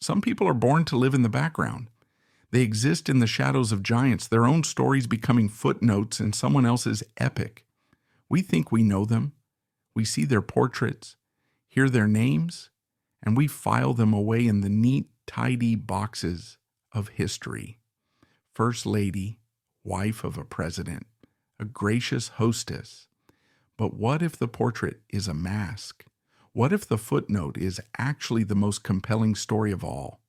Some people are born to live in the background. They exist in the shadows of giants, their own stories becoming footnotes in someone else's epic. We think we know them. We see their portraits, hear their names, and we file them away in the neat, tidy boxes of history. First lady, wife of a president, a gracious hostess. But what if the portrait is a mask? What if the footnote is actually the most compelling story of all?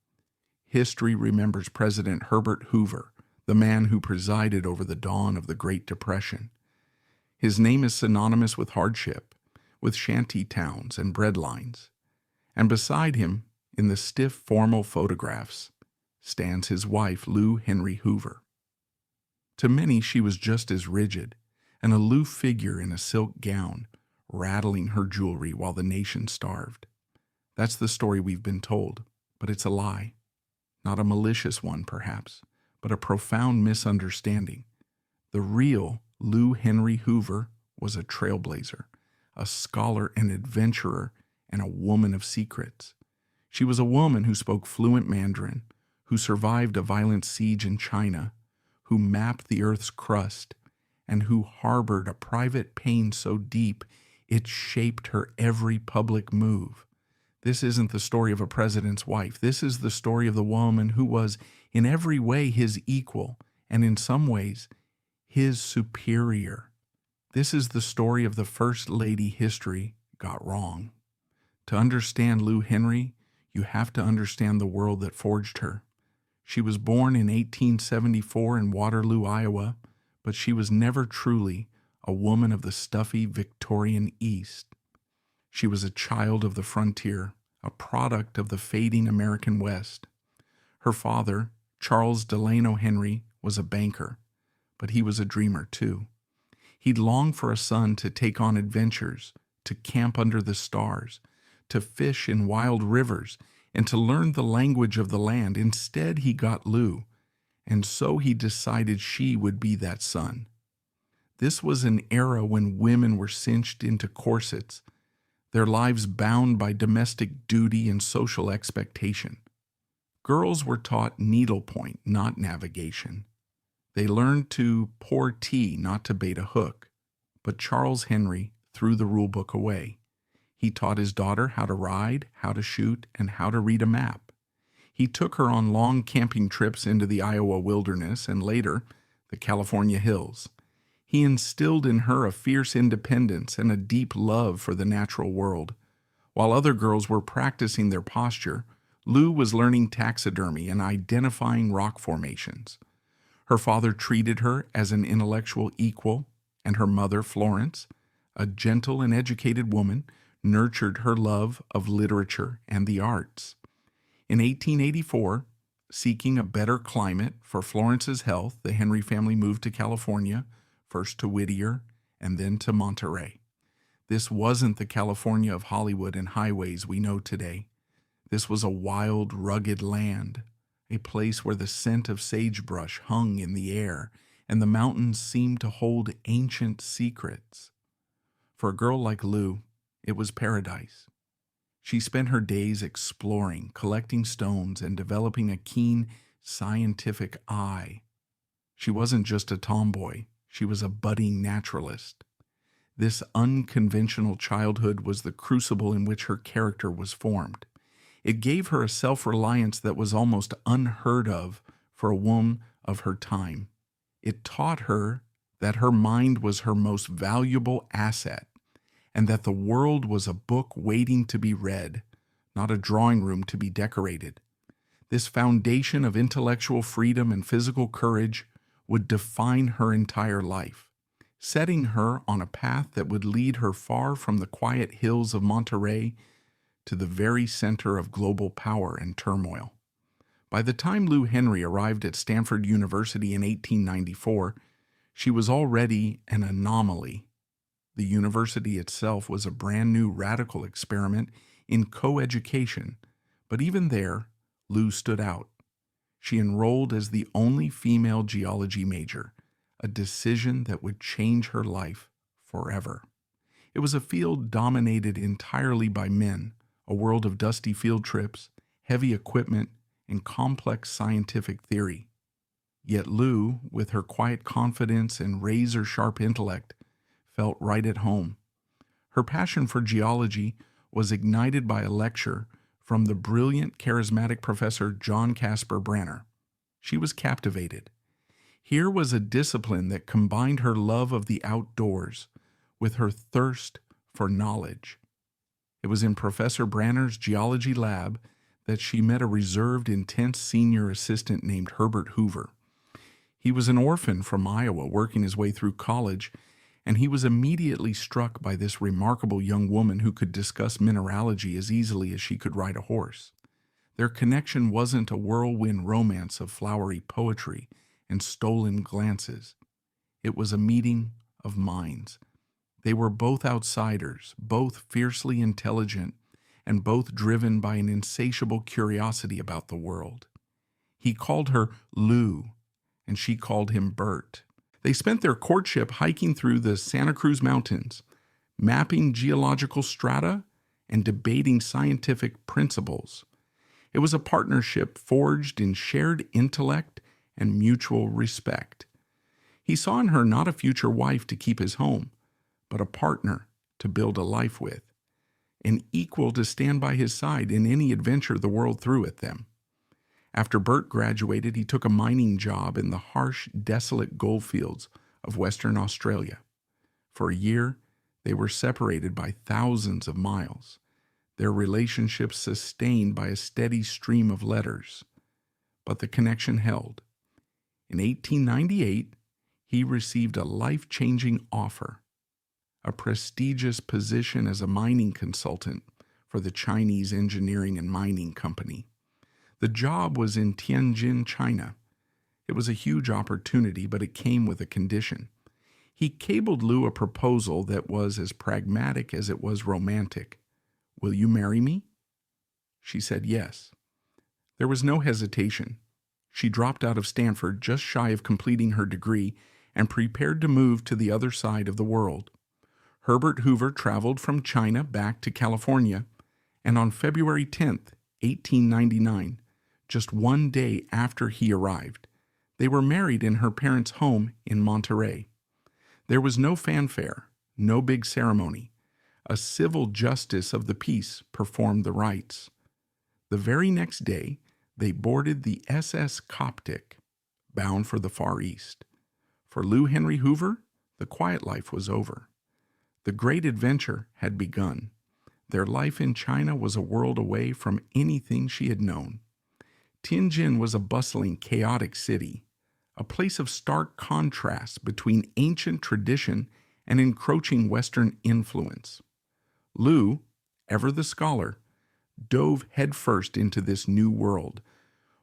History remembers President Herbert Hoover, the man who presided over the dawn of the Great Depression. His name is synonymous with hardship, with shanty towns and breadlines. And beside him, in the stiff, formal photographs, stands his wife, Henry Hoover. To many, she was just as rigid, an aloof figure in a silk gown, rattling her jewelry while the nation starved. That's the story we've been told, but it's a lie. Not a malicious one, perhaps, but a profound misunderstanding. The real Henry Hoover was a trailblazer, a scholar and adventurer, and a woman of secrets. She was a woman who spoke fluent Mandarin, who survived a violent siege in China, who mapped the Earth's crust, and who harbored a private pain so deep it shaped her every public move. This isn't the story of a president's wife. This is the story of the woman who was in every way his equal, and in some ways, his superior. This is the story of the First Lady history got wrong. To understand Henry, you have to understand the world that forged her. She was born in 1874 in Waterloo, Iowa, but she was never truly a woman of the stuffy Victorian East. She was a child of the frontier, a product of the fading American West. Her father, Charles Delano Henry, was a banker, but he was a dreamer too. He'd longed for a son to take on adventures, to camp under the stars, to fish in wild rivers, and to learn the language of the land. Instead, he got Lou, and so he decided she would be that son. This was an era when women were cinched into corsets, their lives bound by domestic duty and social expectation. Girls were taught needlepoint, not navigation. They learned to pour tea, not to bait a hook. But Charles Henry threw the rule book away. He taught his daughter how to ride, how to shoot, and how to read a map. He took her on long camping trips into the Iowa wilderness and later the California hills. He instilled in her a fierce independence and a deep love for the natural world. While other girls were practicing their posture, Lou was learning taxidermy and identifying rock formations. Her father treated her as an intellectual equal, and her mother, Florence, a gentle and educated woman, nurtured her love of literature and the arts. In 1884, seeking a better climate for Florence's health, the Henry family moved to California, first to Whittier and then to Monterey. This wasn't the California of Hollywood and highways we know today. This was a wild, rugged land, a place where the scent of sagebrush hung in the air and the mountains seemed to hold ancient secrets. For a girl like Lou, it was paradise. She spent her days exploring, collecting stones, and developing a keen scientific eye. She wasn't just a tomboy, she was a budding naturalist. This unconventional childhood was the crucible in which her character was formed. It gave her a self-reliance that was almost unheard of for a woman of her time. It taught her that her mind was her most valuable asset, and that the world was a book waiting to be read, not a drawing room to be decorated. This foundation of intellectual freedom and physical courage would define her entire life, setting her on a path that would lead her far from the quiet hills of Monterey to the very center of global power and turmoil. By the time Lou Henry arrived at Stanford University in 1894, she was already an anomaly. The university itself was a brand new radical experiment in co-education, but even there, Lou stood out. She enrolled as the only female geology major, a decision that would change her life forever. It was a field dominated entirely by men, a world of dusty field trips, heavy equipment, and complex scientific theory. Yet Lu, with her quiet confidence and razor-sharp intellect, felt right at home. Her passion for geology was ignited by a lecture from the brilliant, charismatic professor John Caspar Branner. She was captivated. Here was a discipline that combined her love of the outdoors with her thirst for knowledge. It was in Professor Branner's geology lab that she met a reserved, intense senior assistant named Herbert Hoover. He was an orphan from Iowa working his way through college, and he was immediately struck by this remarkable young woman who could discuss mineralogy as easily as she could ride a horse. Their connection wasn't a whirlwind romance of flowery poetry and stolen glances. It was a meeting of minds. They were both outsiders, both fiercely intelligent, and both driven by an insatiable curiosity about the world. He called her Lu, and she called him Bert. They spent their courtship hiking through the Santa Cruz Mountains, mapping geological strata and debating scientific principles. It was a partnership forged in shared intellect and mutual respect. He saw in her not a future wife to keep his home, but a partner to build a life with, an equal to stand by his side in any adventure the world threw at them. After Bert graduated, he took a mining job in the harsh, desolate goldfields of Western Australia. For a year, they were separated by thousands of miles, their relationship sustained by a steady stream of letters. But the connection held. In 1898, he received a life-changing offer, a prestigious position as a mining consultant for the Chinese Engineering and Mining Company. The job was in Tianjin, China. It was a huge opportunity, but it came with a condition. He cabled Lu a proposal that was as pragmatic as it was romantic. "Will you marry me?" She said yes. There was no hesitation. She dropped out of Stanford just shy of completing her degree and prepared to move to the other side of the world. Herbert Hoover traveled from China back to California, and on February 10th, 1899, just one day after he arrived, they were married in her parents' home in Monterey. There was no fanfare, no big ceremony. A civil justice of the peace performed the rites. The very next day, they boarded the SS Coptic, bound for the Far East. For Henry Hoover, the quiet life was over. The great adventure had begun. Their life in China was a world away from anything she had known. Tianjin was a bustling, chaotic city, a place of stark contrast between ancient tradition and encroaching Western influence. Lu, ever the scholar, dove headfirst into this new world,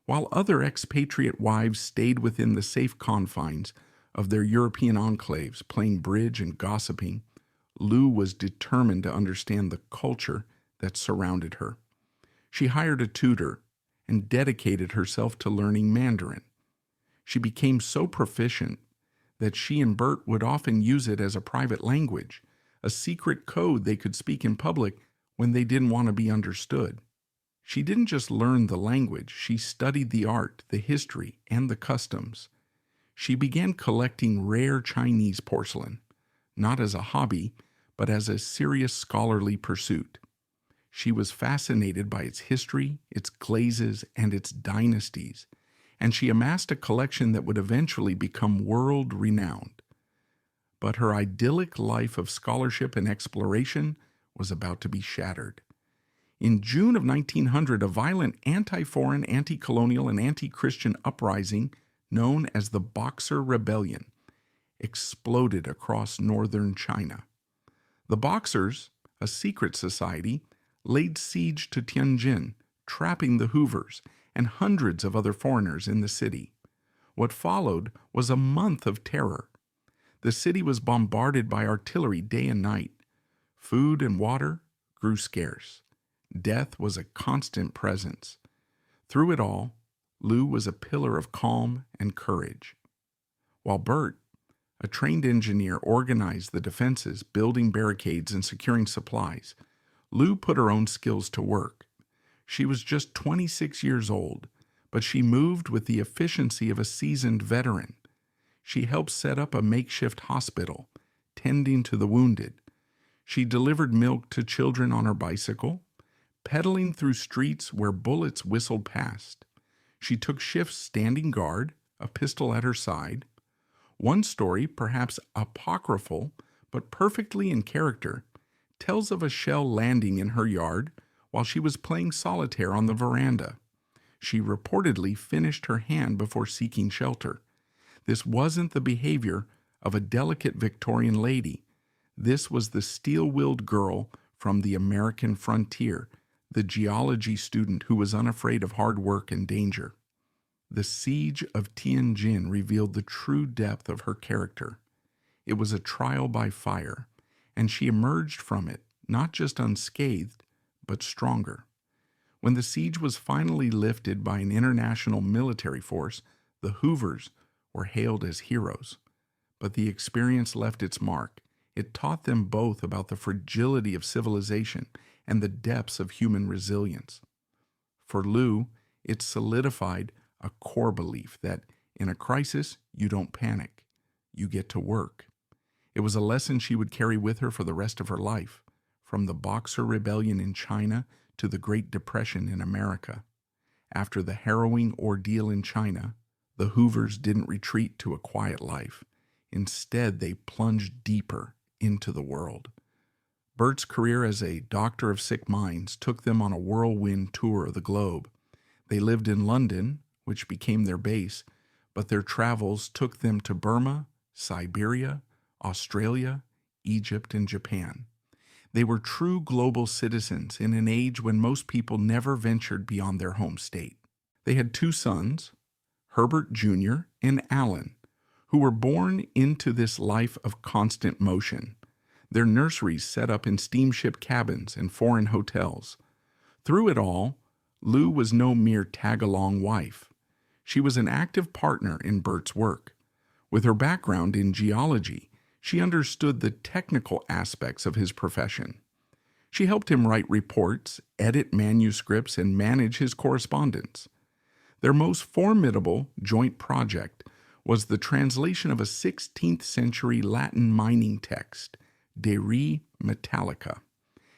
while other expatriate wives stayed within the safe confines of their European enclaves, playing bridge and gossiping. Lu was determined to understand the culture that surrounded her. She hired a tutor and dedicated herself to learning Mandarin. She became so proficient that she and Bert would often use it as a private language, a secret code they could speak in public when they didn't want to be understood. She didn't just learn the language, she studied the art, the history, and the customs. She began collecting rare Chinese porcelain, not as a hobby, but as a serious scholarly pursuit. She was fascinated by its history, its glazes, and its dynasties, and she amassed a collection that would eventually become world-renowned. But her idyllic life of scholarship and exploration was about to be shattered. In June of 1900, a violent anti-foreign, anti-colonial, and anti-Christian uprising known as the Boxer Rebellion exploded across northern China. The Boxers, a secret society, laid siege to Tianjin, trapping the Hoovers and hundreds of other foreigners in the city. What followed was a month of terror. The city was bombarded by artillery day and night. Food and water grew scarce. Death was a constant presence. Through it all, Lu was a pillar of calm and courage. While Bert, a trained engineer, organized the defenses, building barricades and securing supplies, Lu put her own skills to work. She was just 26 years old, but she moved with the efficiency of a seasoned veteran. She helped set up a makeshift hospital, tending to the wounded. She delivered milk to children on her bicycle, pedaling through streets where bullets whistled past. She took shifts standing guard, a pistol at her side. One story, perhaps apocryphal, but perfectly in character, tells of a shell landing in her yard while she was playing solitaire on the veranda. She reportedly finished her hand before seeking shelter. This wasn't the behavior of a delicate Victorian lady. This was the steel-willed girl from the American frontier, the geology student who was unafraid of hard work and danger. The siege of Tianjin revealed the true depth of her character. It was a trial by fire, and she emerged from it not just unscathed, but stronger. When the siege was finally lifted by an international military force, the Hoovers were hailed as heroes. But the experience left its mark. It taught them both about the fragility of civilization and the depths of human resilience. For Lou, it solidified a core belief that in a crisis, you don't panic, you get to work. It was a lesson she would carry with her for the rest of her life, from the Boxer Rebellion in China to the Great Depression in America. After the harrowing ordeal in China, the Hoovers didn't retreat to a quiet life. Instead, they plunged deeper into the world. Bert's career as a doctor of sick minds took them on a whirlwind tour of the globe. They lived in London, which became their base, but their travels took them to Burma, Siberia, Australia, Egypt, and Japan. They were true global citizens in an age when most people never ventured beyond their home state. They had two sons, Herbert Jr. and Alan, who were born into this life of constant motion. Their nurseries set up in steamship cabins and foreign hotels. Through it all, Lou was no mere tag-along wife. She was an active partner in Bert's work. With her background in geology, she understood the technical aspects of his profession. She helped him write reports, edit manuscripts, and manage his correspondence. Their most formidable joint project was the translation of a 16th century Latin mining text, De Re Metallica.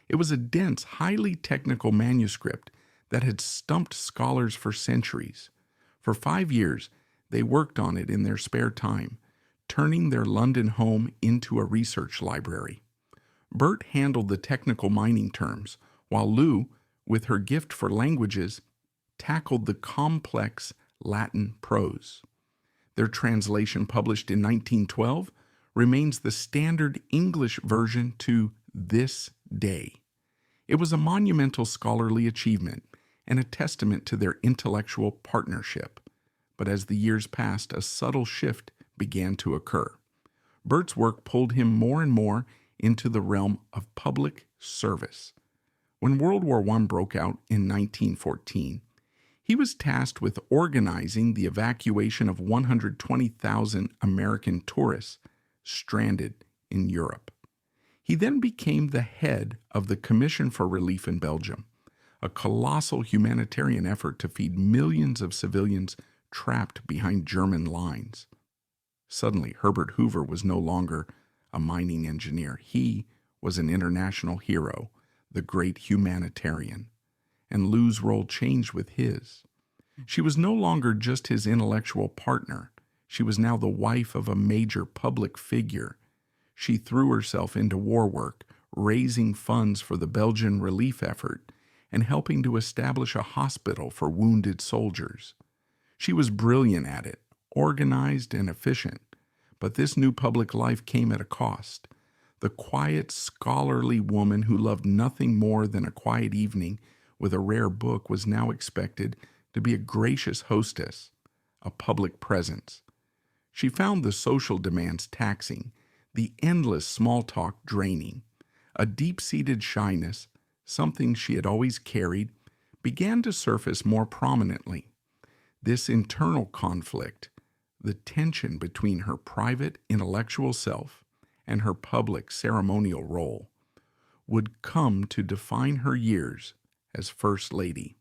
It was a dense, highly technical manuscript that had stumped scholars for centuries. For 5 years, they worked on it in their spare time, turning their London home into a research library. Bert handled the technical mining terms, while Lou, with her gift for languages, tackled the complex Latin prose. Their translation, published in 1912, remains the standard English version to this day. It was a monumental scholarly achievement and a testament to their intellectual partnership. But as the years passed, a subtle shift began to occur. Bert's work pulled him more and more into the realm of public service. When World War I broke out in 1914, he was tasked with organizing the evacuation of 120,000 American tourists stranded in Europe. He then became the head of the Commission for Relief in Belgium, a colossal humanitarian effort to feed millions of civilians trapped behind German lines. Suddenly, Herbert Hoover was no longer a mining engineer. He was an international hero, the great humanitarian. And Lou's role changed with his. She was no longer just his intellectual partner. She was now the wife of a major public figure. She threw herself into war work, raising funds for the Belgian relief effort and helping to establish a hospital for wounded soldiers. She was brilliant at it, organized and efficient, but this new public life came at a cost. The quiet, scholarly woman who loved nothing more than a quiet evening with a rare book was now expected to be a gracious hostess, a public presence. She found the social demands taxing, the endless small talk draining. A deep-seated shyness, something she had always carried, began to surface more prominently. This internal conflict, the tension between her private intellectual self and her public ceremonial role, would come to define her years as First Lady.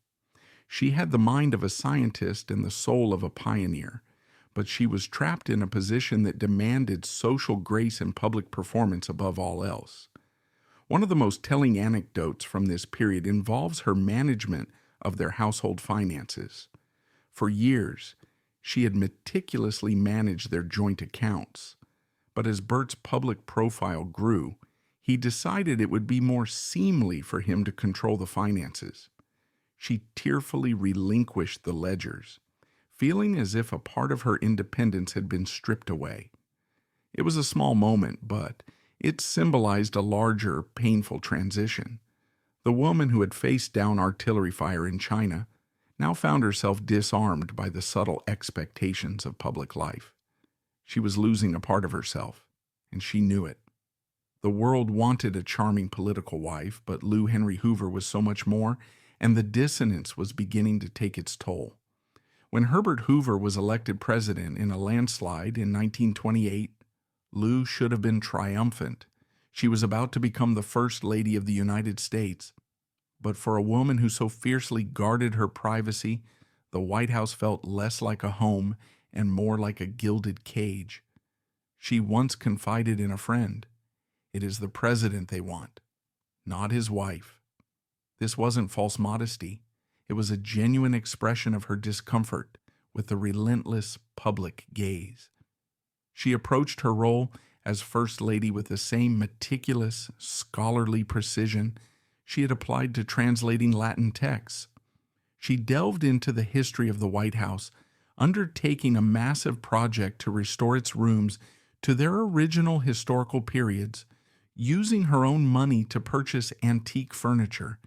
She had the mind of a scientist and the soul of a pioneer, but she was trapped in a position that demanded social grace and public performance above all else. One of the most telling anecdotes from this period involves her management of their household finances. For years, she had meticulously managed their joint accounts, but as Bert's public profile grew, he decided it would be more seemly for him to control the finances. She tearfully relinquished the ledgers, feeling as if a part of her independence had been stripped away. It was a small moment, but it symbolized a larger, painful transition. The woman who had faced down artillery fire in China now found herself disarmed by the subtle expectations of public life. She was losing a part of herself, and she knew it. The world wanted a charming political wife, but Henry Hoover was so much more, and the dissonance was beginning to take its toll. When Herbert Hoover was elected president in a landslide in 1928, Lou should have been triumphant. She was about to become the First Lady of the United States. But for a woman who so fiercely guarded her privacy, the White House felt less like a home and more like a gilded cage. She once confided in a friend, "It is the president they want, not his wife." This wasn't false modesty. It was a genuine expression of her discomfort with the relentless public gaze. She approached her role as First Lady with the same meticulous, scholarly precision she had applied to translating Latin texts. She delved into the history of the White House, undertaking a massive project to restore its rooms to their original historical periods, using her own money to purchase antique furniture,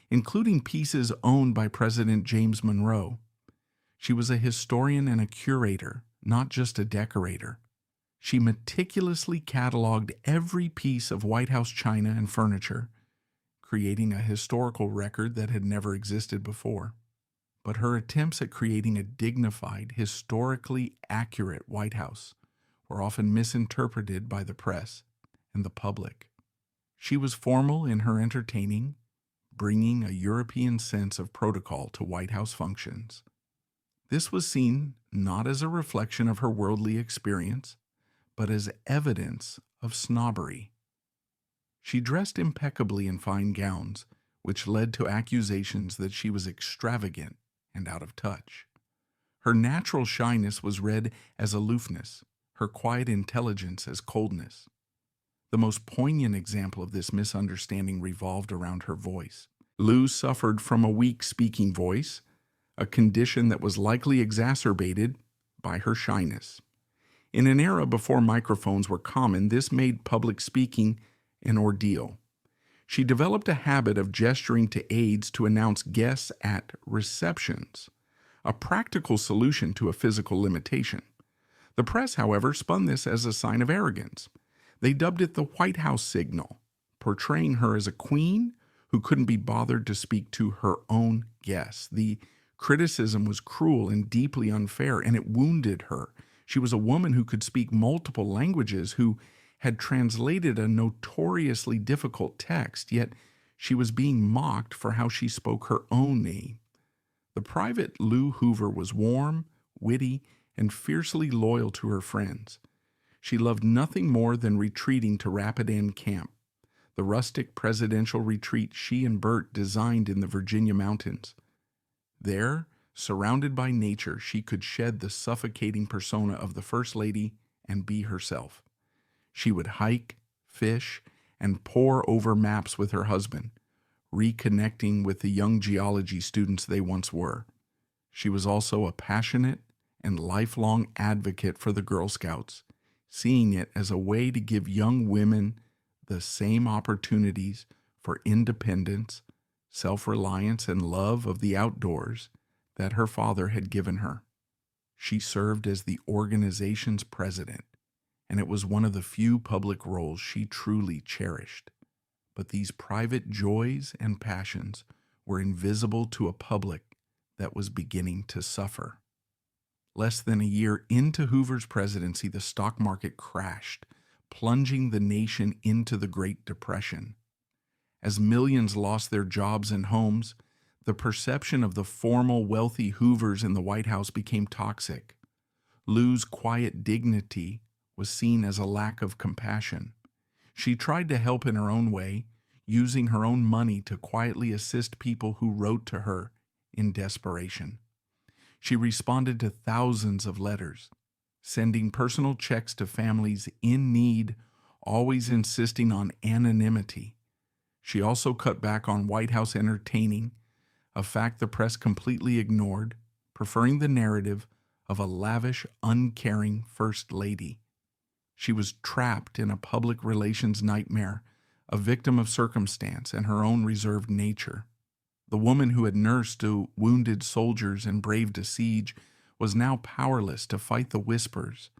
including pieces owned by President James Monroe. She was a historian and a curator, not just a decorator. She meticulously cataloged every piece of White House china and furniture, creating a historical record that had never existed before. But her attempts at creating a dignified, historically accurate White House were often misinterpreted by the press and the public. She was formal in her entertaining, bringing a European sense of protocol to White House functions. This was seen not as a reflection of her worldly experience, but as evidence of snobbery. She dressed impeccably in fine gowns, which led to accusations that she was extravagant and out of touch. Her natural shyness was read as aloofness, her quiet intelligence as coldness. The most poignant example of this misunderstanding revolved around her voice. Lou suffered from a weak speaking voice, a condition that was likely exacerbated by her shyness. In an era before microphones were common, this made public speaking an ordeal. She developed a habit of gesturing to aides to announce guests at receptions, a practical solution to a physical limitation. The press, however, spun this as a sign of arrogance. They dubbed it the White House signal, portraying her as a queen who couldn't be bothered to speak to her own guests. The criticism was cruel and deeply unfair, and it wounded her. She was a woman who could speak multiple languages, who had translated a notoriously difficult text, yet she was being mocked for how she spoke her own name. The private Lou Hoover was warm, witty, and fiercely loyal to her friends. She loved nothing more than retreating to Rapidan Camp, the rustic presidential retreat she and Bert designed in the Virginia mountains. There, surrounded by nature, she could shed the suffocating persona of the First Lady and be herself. She would hike, fish, and pore over maps with her husband, reconnecting with the young geology students they once were. She was also a passionate and lifelong advocate for the Girl Scouts, seeing it as a way to give young women the same opportunities for independence, self-reliance, and love of the outdoors that her father had given her. She served as the organization's president, and it was one of the few public roles she truly cherished. But these private joys and passions were invisible to a public that was beginning to suffer. Less than a year into Hoover's presidency, the stock market crashed, plunging the nation into the Great Depression. As millions lost their jobs and homes, The perception of the formal, wealthy Hoovers in the White House became toxic. Lou's quiet dignity was seen as a lack of compassion. She tried to help in her own way, using her own money to quietly assist people who wrote to her in desperation. She responded to thousands of letters, sending personal checks to families in need, always insisting on anonymity. She also cut back on White House entertaining, a fact the press completely ignored, preferring the narrative of a lavish, uncaring First Lady. She was trapped in a public relations nightmare, a victim of circumstance and her own reserved nature. The woman who had nursed wounded soldiers and braved a siege was now powerless to fight the whispers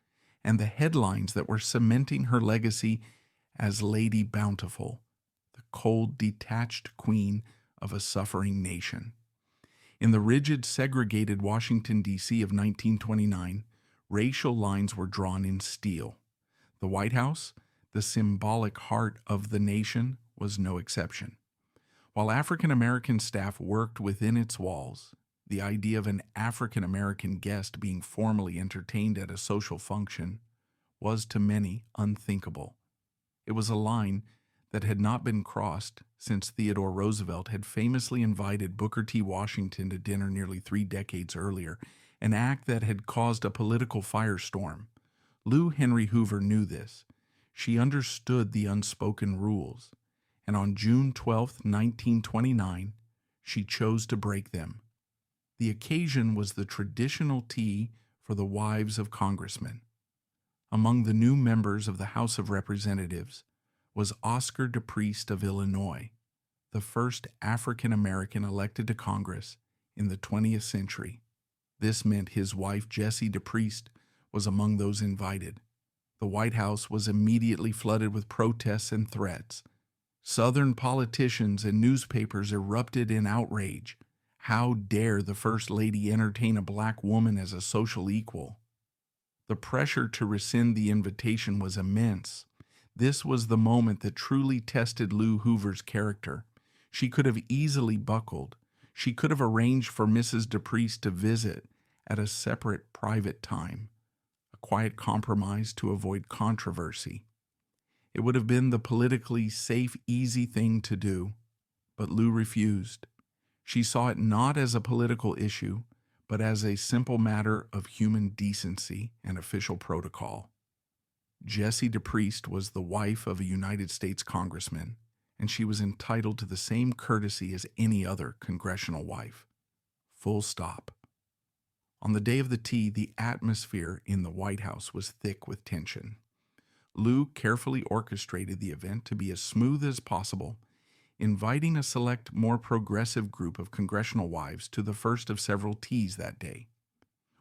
and the headlines that were cementing her legacy as Lady Bountiful, the cold, detached queen of a suffering nation. In the rigid, segregated Washington, D.C. of 1929, racial lines were drawn in steel. The White House, the symbolic heart of the nation, was no exception. While African American staff worked within its walls, the idea of an African American guest being formally entertained at a social function was to many unthinkable. It was a line that had not been crossed since Theodore Roosevelt had famously invited Booker T. Washington to dinner nearly 3 decades earlier, an act that had caused a political firestorm. Lou Henry Hoover knew this. She understood the unspoken rules, and on June 12, 1929, she chose to break them. The occasion was the traditional tea for the wives of congressmen. Among the new members of the House of Representatives was Oscar DePriest of Illinois, the first African-American elected to Congress in the 20th century. This meant his wife, Jessie DePriest, was among those invited. The White House was immediately flooded with protests and threats. Southern politicians and newspapers erupted in outrage. How dare the First Lady entertain a black woman as a social equal? The pressure to rescind the invitation was immense. This was the moment that truly tested Lou Hoover's character. She could have easily buckled. She could have arranged for Mrs. DePriest to visit at a separate private time, a quiet compromise to avoid controversy. It would have been the politically safe, easy thing to do, but Lou refused. She saw it not as a political issue, but as a simple matter of human decency and official protocol. Jessie DePriest was the wife of a United States congressman, and she was entitled to the same courtesy as any other congressional wife. Full stop. On the day of the tea, the atmosphere in the White House was thick with tension. Lou carefully orchestrated the event to be as smooth as possible, inviting a select, more progressive group of congressional wives to the first of several teas that day.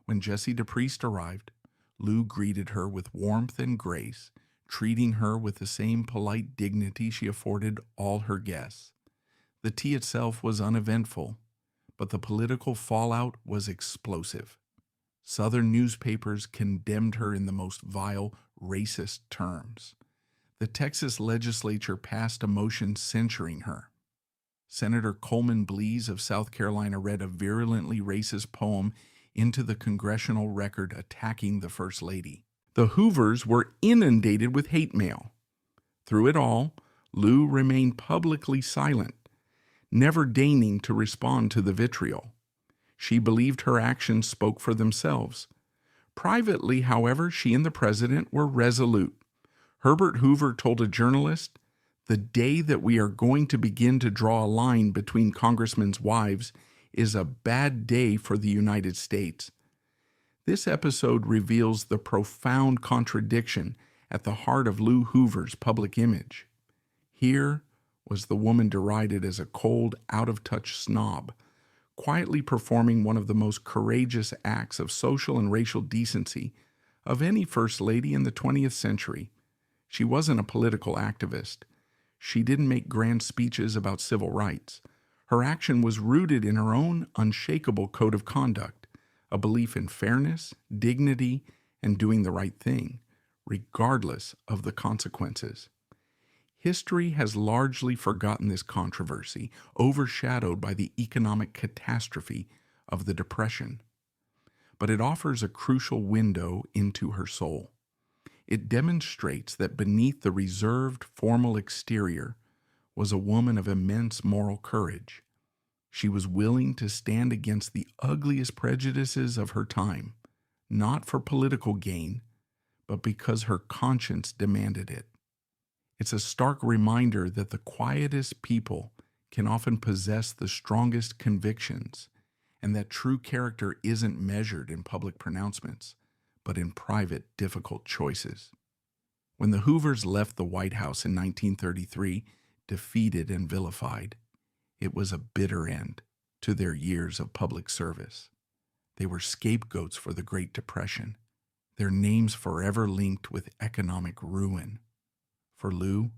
When Jessie DePriest arrived, Lou greeted her with warmth and grace, treating her with the same polite dignity she afforded all her guests. The tea itself was uneventful, but the political fallout was explosive. Southern newspapers condemned her in the most vile, racist terms. The Texas legislature passed a motion censuring her. Senator Coleman Blease of South Carolina read a virulently racist poem into the congressional record attacking the First Lady. The Hoovers were inundated with hate mail. Through it all, Lou remained publicly silent, never deigning to respond to the vitriol. She believed her actions spoke for themselves. Privately, however, she and the president were resolute. Herbert Hoover told a journalist, "The day that we are going to begin to draw a line between congressmen's wives is a bad day for the United States." This episode reveals the profound contradiction at the heart of Lou Hoover's public image. Here was the woman derided as a cold, out-of-touch snob, quietly performing one of the most courageous acts of social and racial decency of any First Lady in the 20th century. She wasn't a political activist. She didn't make grand speeches about civil rights. Her action was rooted in her own unshakable code of conduct, a belief in fairness, dignity, and doing the right thing, regardless of the consequences. History has largely forgotten this controversy, overshadowed by the economic catastrophe of the Depression. But it offers a crucial window into her soul. It demonstrates that beneath the reserved, formal exterior was a woman of immense moral courage. She was willing to stand against the ugliest prejudices of her time, not for political gain, but because her conscience demanded it. It's a stark reminder that the quietest people can often possess the strongest convictions, and that true character isn't measured in public pronouncements, but in private, difficult choices. When the Hoovers left the White House in 1933, defeated and vilified, it was a bitter end to their years of public service. They were scapegoats for the Great Depression, their names forever linked with economic ruin. For Lou,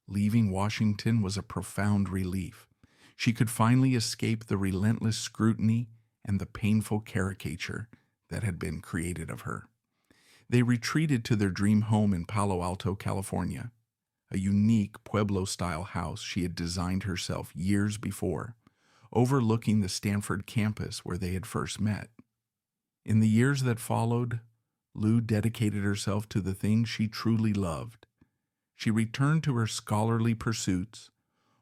leaving Washington was a profound relief. She could finally escape the relentless scrutiny and the painful caricature that had been created of her. They retreated to their dream home in Palo Alto, California, a unique Pueblo-style house she had designed herself years before, overlooking the Stanford campus where they had first met. In the years that followed, Lou dedicated herself to the things she truly loved. She returned to her scholarly pursuits,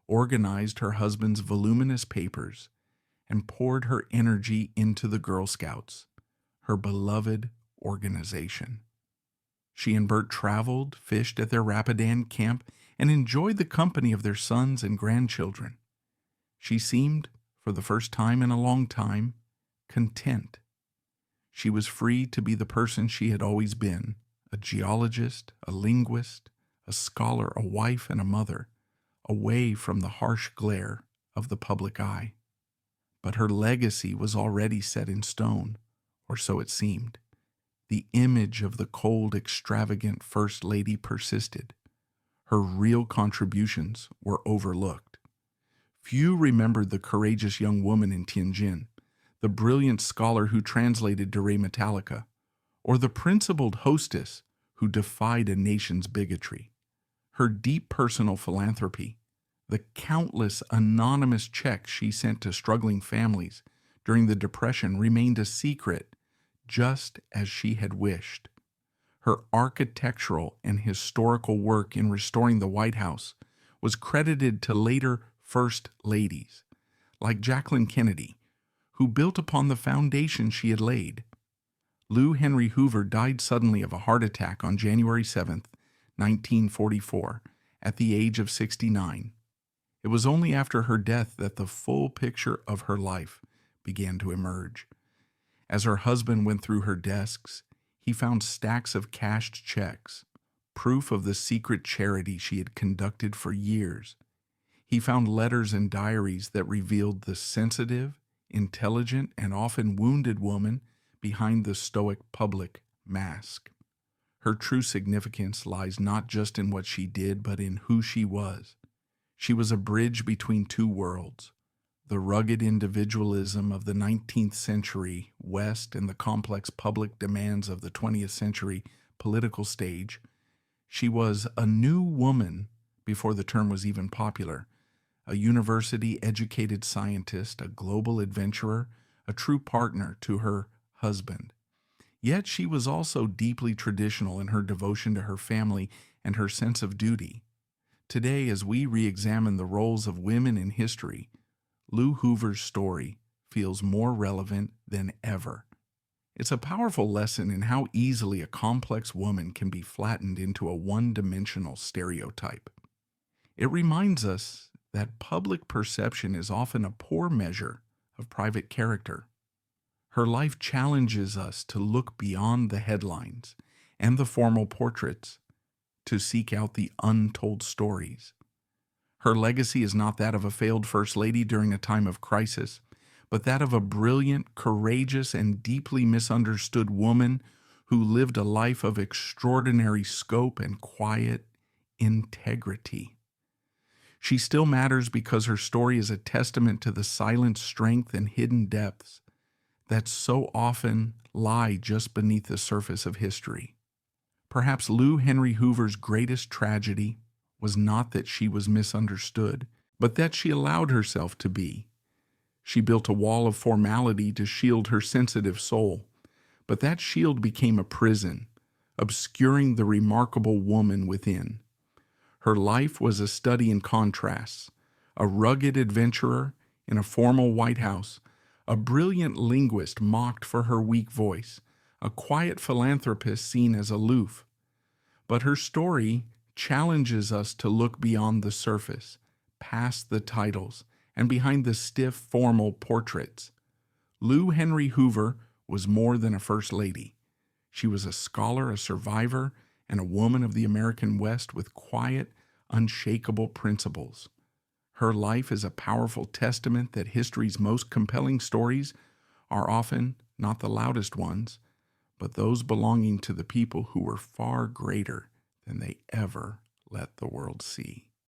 organized her husband's voluminous papers, and poured her energy into the Girl Scouts, her beloved organization. She and Bert traveled, fished at their Rapidan camp, and enjoyed the company of their sons and grandchildren. She seemed, for the first time in a long time, content. She was free to be the person she had always been, a geologist, a linguist, a scholar, a wife, and a mother, away from the harsh glare of the public eye. But her legacy was already set in stone, or so it seemed. The image of the cold, extravagant First Lady persisted. Her real contributions were overlooked. Few remembered the courageous young woman in Tianjin, the brilliant scholar who translated De Re Metallica, or the principled hostess who defied a nation's bigotry. Her deep personal philanthropy, the countless anonymous checks she sent to struggling families during the Depression remained a secret, just as she had wished. Her architectural and historical work in restoring the White House was credited to later First Ladies, like Jacqueline Kennedy, who built upon the foundation she had laid. Lou Henry Hoover died suddenly of a heart attack on January 7, 1944, at the age of 69. It was only after her death that the full picture of her life began to emerge. As her husband went through her desks, he found stacks of cashed checks, proof of the secret charity she had conducted for years. He found letters and diaries that revealed the sensitive, intelligent, and often wounded woman behind the stoic public mask. Her true significance lies not just in what she did, but in who she was. She was a bridge between two worlds, the rugged individualism of the 19th century West and the complex public demands of the 20th century political stage. She was a new woman before the term was even popular, a university-educated scientist, a global adventurer, a true partner to her husband. Yet she was also deeply traditional in her devotion to her family and her sense of duty. Today, as we re-examine the roles of women in history, Lou Hoover's story feels more relevant than ever. It's a powerful lesson in how easily a complex woman can be flattened into a one-dimensional stereotype. It reminds us that public perception is often a poor measure of private character. Her life challenges us to look beyond the headlines and the formal portraits, to seek out the untold stories. Her legacy is not that of a failed First Lady during a time of crisis, but that of a brilliant, courageous, and deeply misunderstood woman who lived a life of extraordinary scope and quiet integrity. She still matters because her story is a testament to the silent strength and hidden depths that so often lie just beneath the surface of history. Perhaps Lou Henry Hoover's greatest tragedy was not that she was misunderstood, but that she allowed herself to be. She built a wall of formality to shield her sensitive soul, but that shield became a prison, obscuring the remarkable woman within. Her life was a study in contrasts, a rugged adventurer in a formal White House, a brilliant linguist mocked for her weak voice, a quiet philanthropist seen as aloof. But her story challenges us to look beyond the surface, past the titles, and behind the stiff, formal portraits. Henry Hoover was more than a first lady. She was a scholar, a survivor, and a woman of the American West with quiet, unshakable principles. Her life is a powerful testament that history's most compelling stories are often not the loudest ones, but those belonging to the people who were far greater than they ever let the world see.